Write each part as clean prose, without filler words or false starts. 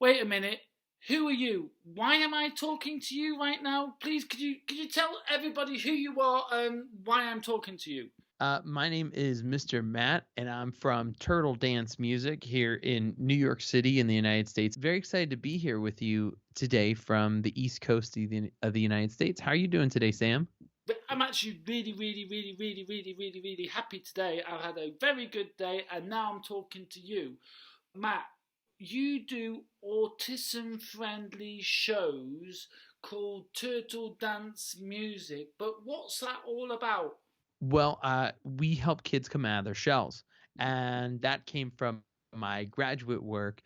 Wait a minute. Who are you? Why am I talking to you right now? Please, could you tell everybody who you are and why I'm talking to you? My name is Mr. Matt, and I'm from Turtle Dance Music here in New York City in the United States. Very excited to be here with you today from the East Coast of the United States. How are you doing today, Sam? But I'm actually really happy today. I've had a very good day, and now I'm talking to you, Matt. You do autism-friendly shows called Turtle Dance Music, but what's that all about? Well, we help kids come out of their shells, and that came from my graduate work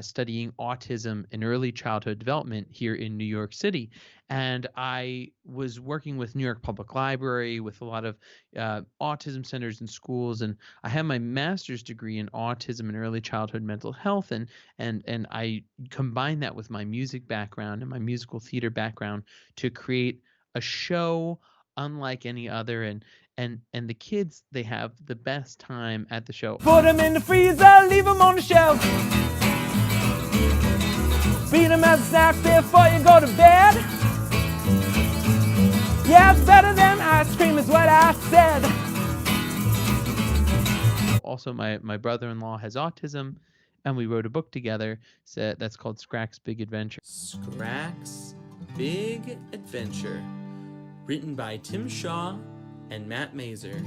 studying autism and early childhood development here in New York City. And I was working with New York Public Library with a lot of autism centers and schools, and I have my master's degree in autism and early childhood mental health, and I combined that with my music background and my musical theater background to create a show unlike any other. And the kids, they have the best time at the show. Put them in the freezer, leave them on the shelf. Feed them as a snack before you go to bed. Yeah, it's better than ice cream is what I said. Also, my brother-in-law has autism, and we wrote a book together that's called Scrack's Big Adventure. Scrack's Big Adventure, written by Tim Shaw and Matt Mazer,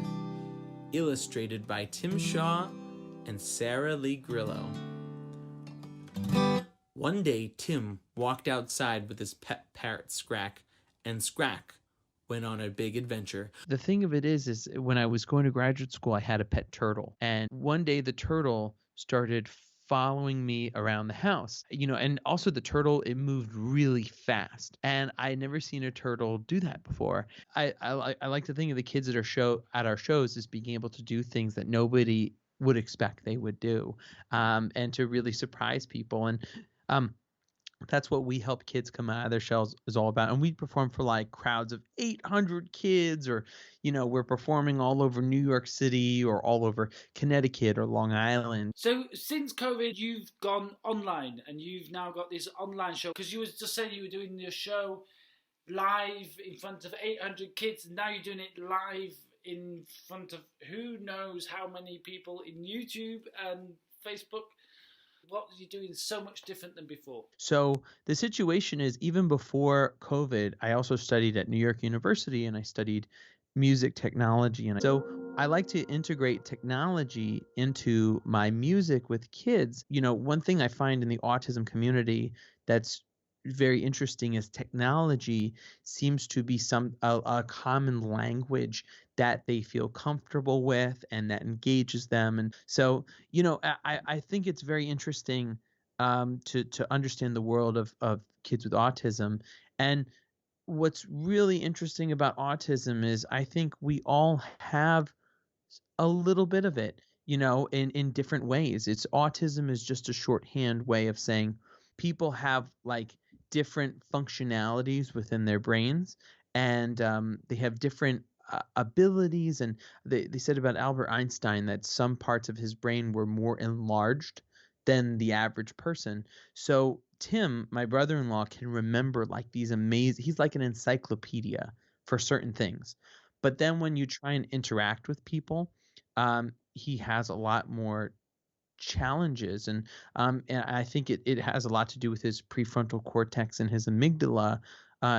illustrated by Tim Shaw and Sarah Lee Grillo. One day, Tim walked outside with his pet parrot Scrack, and Scrack went on a big adventure. The thing of it is when I was going to graduate school, I had a pet turtle, and one day the turtle started following me around the house, and also the turtle, it moved really fast, and I had never seen a turtle do that before. I like to think of the kids at our shows as being able to do things that nobody would expect they would do, and to really surprise people. And that's what we help kids come out of their shells is all about. And we perform for like crowds of 800 kids, or, we're performing all over New York City or all over Connecticut or Long Island. So since COVID, you've gone online and you've now got this online show because you was just saying you were doing your show live in front of 800 kids, and now you're doing it live in front of who knows how many people in YouTube and Facebook. What are you doing so much different than before? So the situation is, even before COVID, I also studied at New York University, and I studied music technology. And so I like to integrate technology into my music with kids. One thing I find in the autism community that's very interesting is technology seems to be a common language that they feel comfortable with and that engages them. And so, I think it's very interesting to understand the world of kids with autism. And what's really interesting about autism is I think we all have a little bit of it, in different ways. Autism is just a shorthand way of saying people have like different functionalities within their brains, and they have different abilities. And they said about Albert Einstein that some parts of his brain were more enlarged than the average person. So Tim, my brother-in-law, can remember like these amazing, he's like an encyclopedia for certain things. But then when you try and interact with people, he has a lot more challenges. And I think it has a lot to do with his prefrontal cortex and his amygdala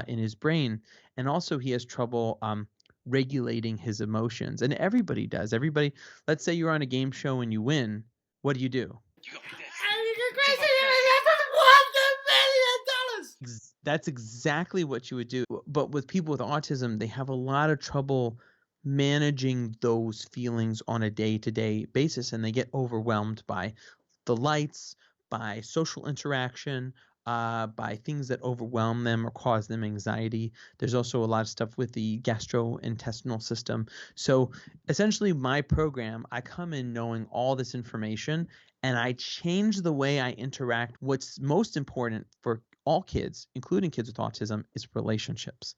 in his brain. And also he has trouble regulating his emotions. And everybody does. Everybody, let's say you're on a game show and you win. What do? You go That's exactly what you would do. But with people with autism, they have a lot of trouble managing those feelings on a day-to-day basis, and they get overwhelmed by the lights, by social interaction, by things that overwhelm them or cause them anxiety. There's also a lot of stuff with the gastrointestinal system. So essentially my program, I come in knowing all this information, and I change the way I interact. What's most important for all kids, including kids with autism, is relationships.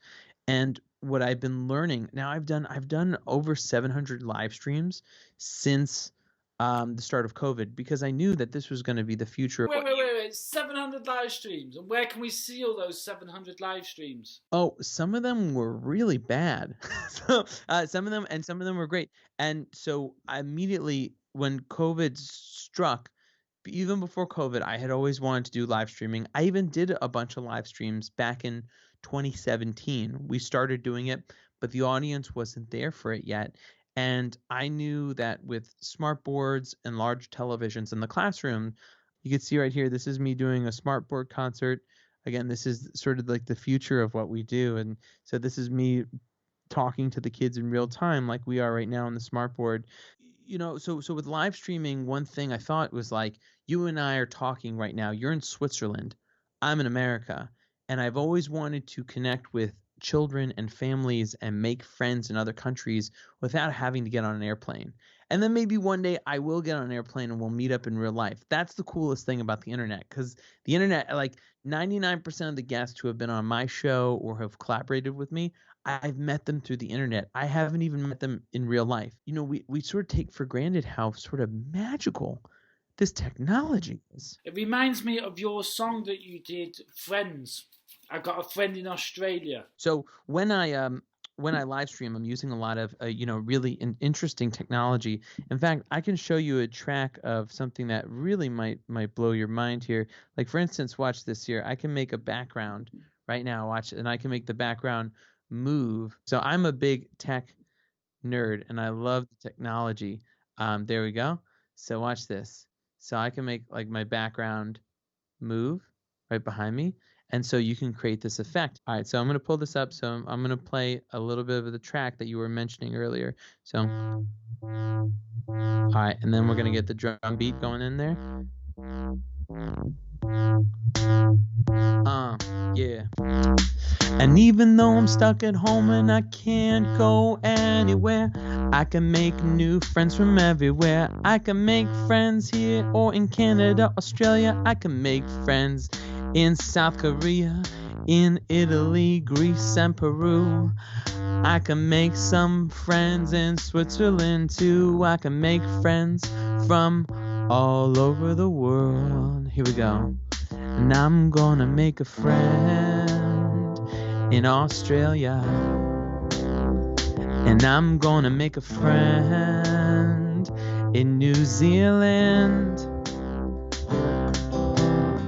And what I've been learning now, I've done over 700 live streams since the start of COVID, because I knew that this was going to be the future. Wait. celebrate 700 live streams. And where can we see all those 700 live streams? Oh, some of them were really bad. Some of them were great. And so immediately when COVID struck, even before COVID, I had always wanted to do live streaming. I even did a bunch of live streams back in 2017. We started doing it, but the audience wasn't there for it yet. And I knew that with smart boards and large televisions in the classroom, you can see right here, this is me doing a smart board concert. Again, this is sort of like the future of what we do. And so this is me talking to the kids in real time like we are right now on the smart board. So with live streaming, one thing I thought was like, you and I are talking right now. You're in Switzerland. I'm in America. And I've always wanted to connect with children and families and make friends in other countries without having to get on an airplane. And then maybe one day I will get on an airplane and we'll meet up in real life. That's the coolest thing about the internet, because the internet, like 99% of the guests who have been on my show or have collaborated with me, I've met them through the internet. I haven't even met them in real life. We sort of take for granted how sort of magical this technology is. It reminds me of your song that you did, Friends. I got a friend in Australia. So when I live stream, I'm using a lot of really interesting technology. In fact, I can show you a track of something that really might blow your mind here. Like for instance, watch this here. I can make a background right now. Watch, and I can make the background move. So I'm a big tech nerd and I love the technology. There we go. So watch this. So I can make like my background move right behind me. And so you can create this effect. All right, so I'm going to pull this up. So I'm going to play a little bit of the track that you were mentioning earlier. So, all right, and then we're going to get the drum beat going in there. Yeah. And even though I'm stuck at home and I can't go anywhere, I can make new friends from everywhere. I can make friends here or in Canada, Australia. I can make friends in South Korea, in Italy, Greece, and Peru. I can make some friends in Switzerland too. I can make friends from all over the world. Here we go. And I'm gonna make a friend in Australia. And I'm gonna make a friend in New Zealand.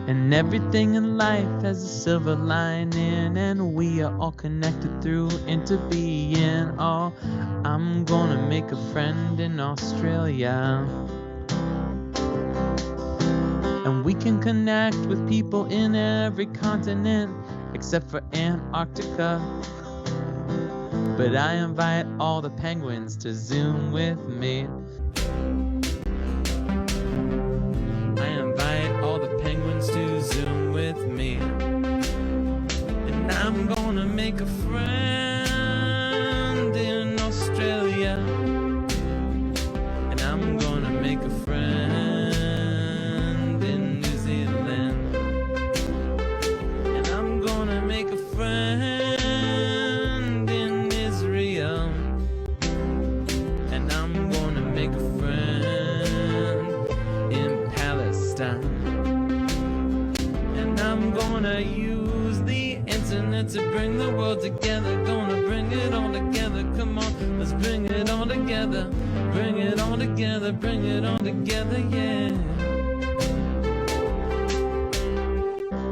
And everything in life has a silver lining, and we are all connected through into being. Oh, I'm gonna make a friend in Australia. And we can connect with people in every continent except for Antarctica. But I invite all the penguins to Zoom with me. I invite all the penguins to Zoom with me. And I'm gonna make a friend in Australia. And I'm gonna make a friend in New Zealand. And I'm gonna make a friend in Israel. And I'm gonna make a friend in Palestine. And I'm gonna use the internet to bring the world together. Gonna bring it all together. Come on, let's bring it all together. Bring it all together, bring it all together, yeah.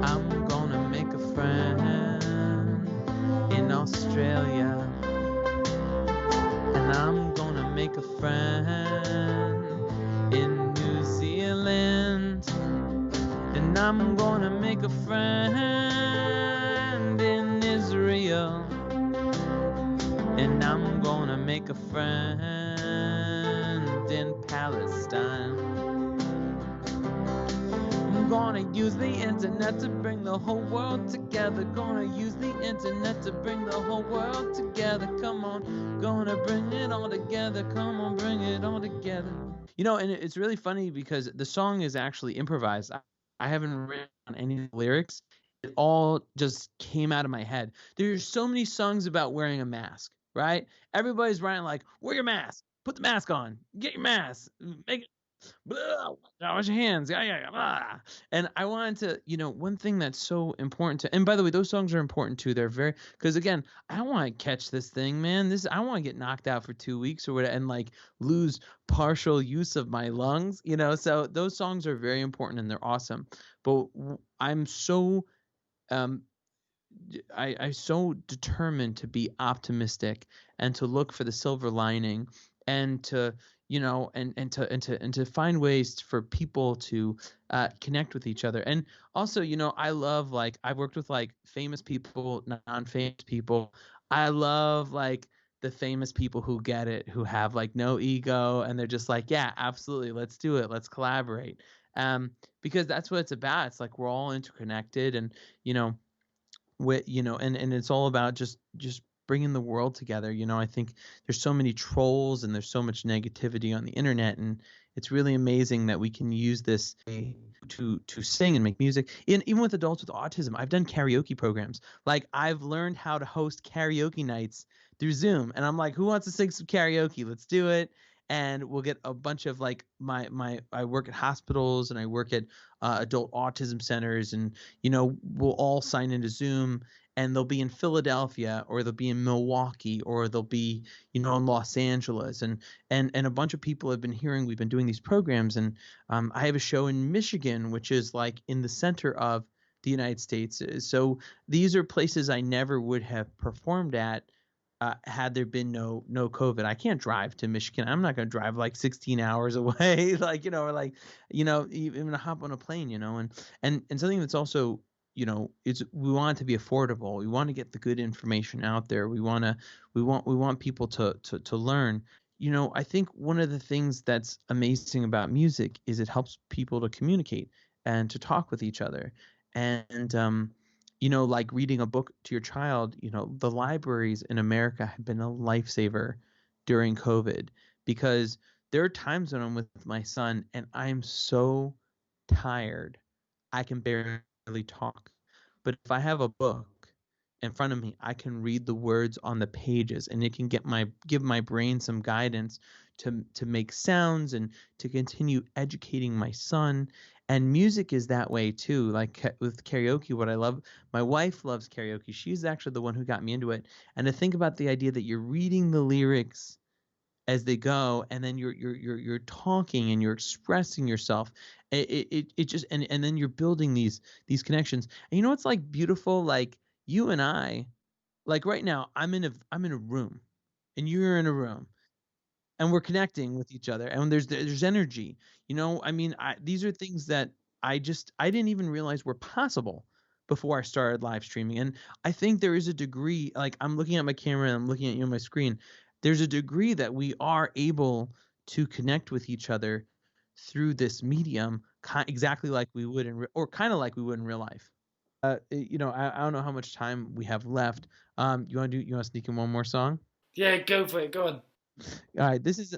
I'm gonna make a friend in Australia. And I'm gonna make a friend in New Zealand. And I'm gonna make a friend in Israel. And I'm gonna make a friend in Palestine. I'm gonna use the internet to bring the whole world together. Gonna use the internet to bring the whole world together. Come on, gonna bring it all together. Come on, bring it all together. And it's really funny because the song is actually improvised. I haven't written any lyrics. It all just came out of my head. There's so many songs about wearing a mask, right? Everybody's writing like, wear your mask, put the mask on, get your mask, make it. blah, wash your hands, yeah, blah. And I wanted to, one thing that's so important and by the way, those songs are important too. They're very, because again, I don't want to catch this thing, man. I want to get knocked out for 2 weeks or whatever, and like lose partial use of my lungs, So those songs are very important and they're awesome. But I'm so um I so determined to be optimistic and to look for the silver lining and to and to find ways for people to connect with each other. And also, I love, like, I've worked with like famous people, non-famous people. I love like the famous people who get it, who have like no ego, and they're just like, yeah, absolutely, let's do it, let's collaborate. Because that's what it's about. It's like we're all interconnected, and and it's all about just bringing the world together. I think there's so many trolls and there's so much negativity on the internet, and it's really amazing that we can use this to sing and make music. And even with adults with autism, I've done karaoke programs. Like, I've learned how to host karaoke nights through Zoom, and I'm like, who wants to sing some karaoke? Let's do it. And we'll get a bunch of like I work at hospitals and I work at adult autism centers, and we'll all sign into Zoom, and they'll be in Philadelphia, or they'll be in Milwaukee, or they'll be in Los Angeles, and a bunch of people have been hearing we've been doing these programs. And I have a show in Michigan, which is like in the center of the United States. So these are places I never would have performed at had there been no COVID. I can't drive to Michigan. I'm not going to drive like 16 hours away, like, or like, even to hop on a plane, and something that's also, we want it to be affordable. We want to get the good information out there. We want people to learn. I think one of the things that's amazing about music is it helps people to communicate and to talk with each other. And like reading a book to your child, the libraries in America have been a lifesaver during COVID, because there are times when I'm with my son and I'm so tired, I can barely talk. But if I have a book in front of me, I can read the words on the pages, and it can give my brain some guidance to make sounds and to continue educating my son. And music is that way too. Like with karaoke, what I love, my wife loves karaoke. She's actually the one who got me into it. And to think about the idea that you're reading the lyrics as they go, and then you're talking and you're expressing yourself. It just, and then you're building these connections. And it's like beautiful, like you and I, like right now, I'm in a room, and you're in a room, and we're connecting with each other, and there's energy. These are things that I didn't even realize were possible before I started live streaming. And I think there is a degree, like I'm looking at my camera and I'm looking at you on my screen, there's a degree that we are able to connect with each other through this medium, exactly like we would or kind of like we would in real life. I don't know how much time we have left. You want to sneak in one more song? Yeah, go for it. Go on. All right, this is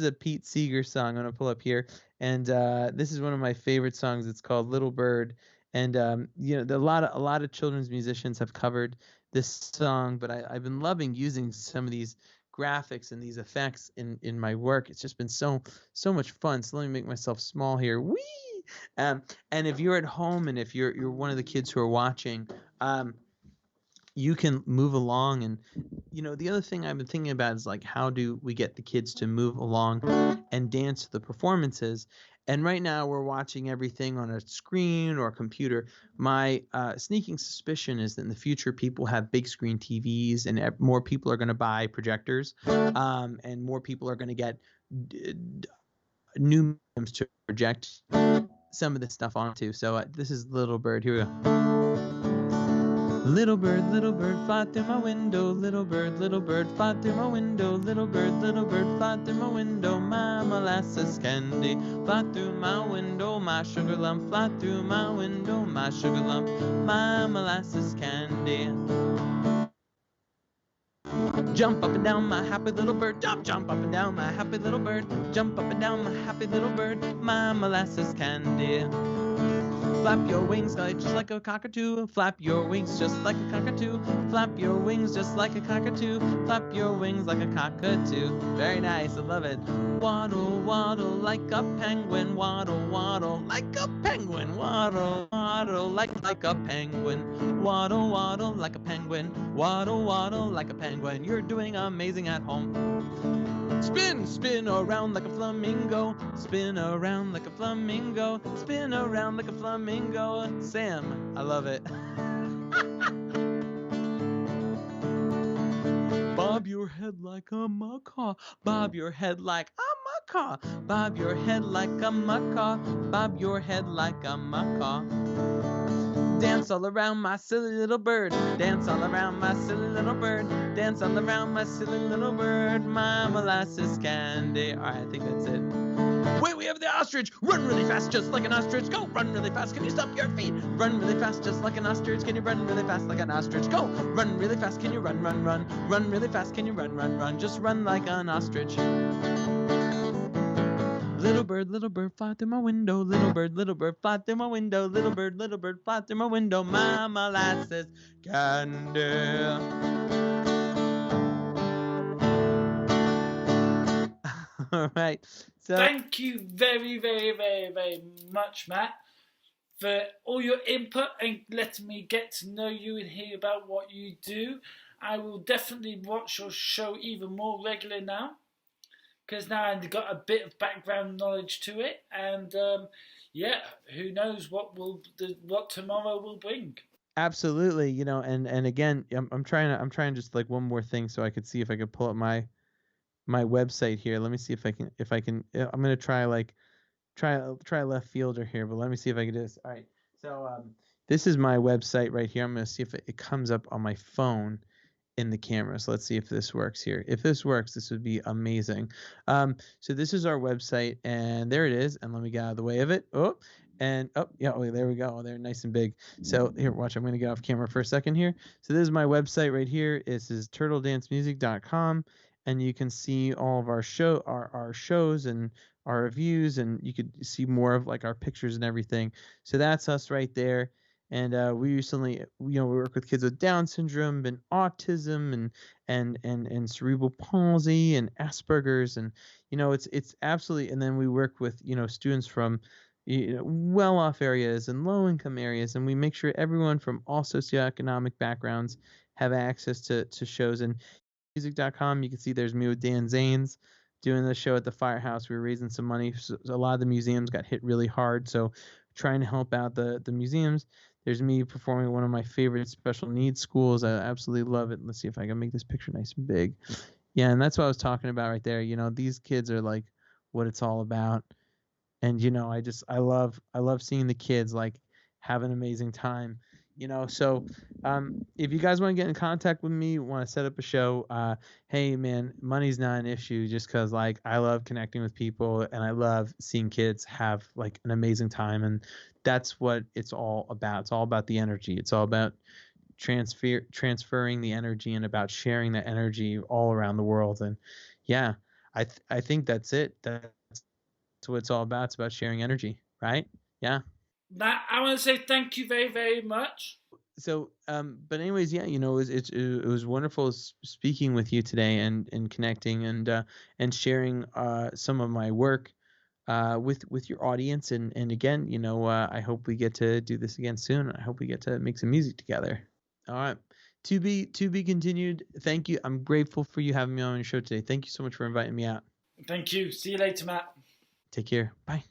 a Pete Seeger song. I'm gonna pull up here, and this is one of my favorite songs. It's called "Little Bird," and a lot of children's musicians have covered this song, but I've been loving using some of these graphics and these effects in my work. It's just been so much fun. So let me make myself small here. Whee! And if you're at home, and if you're one of the kids who are watching, you can move along. And the other thing I've been thinking about is like, how do we get the kids to move along and dance to the performances? And right now we're watching everything on a screen or a computer. My sneaking suspicion is that in the future people have big screen TVs, and more people are going to buy projectors, and more people are going to get new mediums to project some of this stuff onto. So this is Little Bird. Here we go. Little bird, fly through my window. Little bird, fly through my window. Little bird, fly through my window. My molasses candy, fly through my window. My sugar lump, fly through my window. My sugar lump, my molasses candy. Jump up and down, my happy little bird. Jump up and down, my happy little bird. Jump up and down, my happy little bird. My molasses candy. Flap your wings just like a cockatoo. Flap your wings just like a cockatoo. Flap your wings just like a cockatoo. Flap your wings like a cockatoo. Very nice, I love it. Waddle, waddle like a penguin. Waddle, waddle like a penguin. Waddle, waddle like a penguin. Waddle, waddle like a penguin. Waddle, waddle like a penguin. You're doing amazing at home. Spin, spin around like a flamingo. Spin around like a flamingo. Spin around like a flamingo. Sam, I love it. Bob your head like a macaw. Bob your head like a macaw. Bob your head like a macaw. Bob your head like a macaw. Dance all around my silly little bird. Dance all around my silly little bird. Dance all around my silly little bird. My molasses candy. All right, I think that's it. Wait, we have the ostrich. Run really fast just like an ostrich. Go, run really fast. Can you stop your feet? Run really fast just like an ostrich. Can you run really fast like an ostrich? Go, run really fast. Can you run, run, run? Run really fast. Can you run, run, run? Just run like an ostrich. Little bird, fly through my window. Little bird, fly through my window. Little bird, fly through my window. My molasses candy. All right. So thank you very, very, very, very much, Matt, for all your input and letting me get to know you and hear about what you do. I will definitely watch your show even more regular now, because now I've got a bit of background knowledge to it, and yeah, who knows what tomorrow will bring. absolutely, you know, and again, I'm trying just like one more thing so I could see if I could pull up my website here. Let me see if I can. I'm gonna try left fielder here, but let me see if I can do this. All right, so this is my website right here. I'm gonna see if it comes up on my phone in the camera. So let's see if this works here. If this works, this would be amazing. So this is our website, and there it is. And let me get out of the way of it. Oh, yeah, there we go. They're nice and big. So here, watch. I'm going to get off camera for a second here. So this is my website right here. This is turtledancemusic.com, and you can see all of our shows and our reviews, and you could see more of like our pictures and everything. So that's us right there. And we recently, we work with kids with Down syndrome and autism and cerebral palsy and Asperger's, and it's absolutely. And then we work with students from well-off areas and low-income areas, and we make sure everyone from all socioeconomic backgrounds have access to shows. And music.com, you can see there's me with Dan Zanes doing the show at the Firehouse. We were raising some money. So a lot of the museums got hit really hard, so trying to help out the museums. There's me performing at one of my favorite special needs schools. I absolutely love it. Let's see if I can make this picture nice and big. Yeah, and that's what I was talking about right there. These kids are like what it's all about. And I love seeing the kids like have an amazing time. So if you guys want to get in contact with me, want to set up a show, hey man, money's not an issue, just because like I love connecting with people and I love seeing kids have like an amazing time, and that's what it's all about. It's all about the energy. It's all about transferring the energy and about sharing that energy all around the world. And yeah, I think that's it. That's what it's all about. It's about sharing energy, right? Yeah. Matt, I want to say thank you very, very much. So, but anyways, yeah, it was wonderful speaking with you today and connecting and sharing some of my work with your audience. And again, I hope we get to do this again soon. I hope we get to make some music together. All right. To be continued. Thank you. I'm grateful for you having me on your show today. Thank you so much for inviting me out. Thank you. See you later, Matt. Take care. Bye.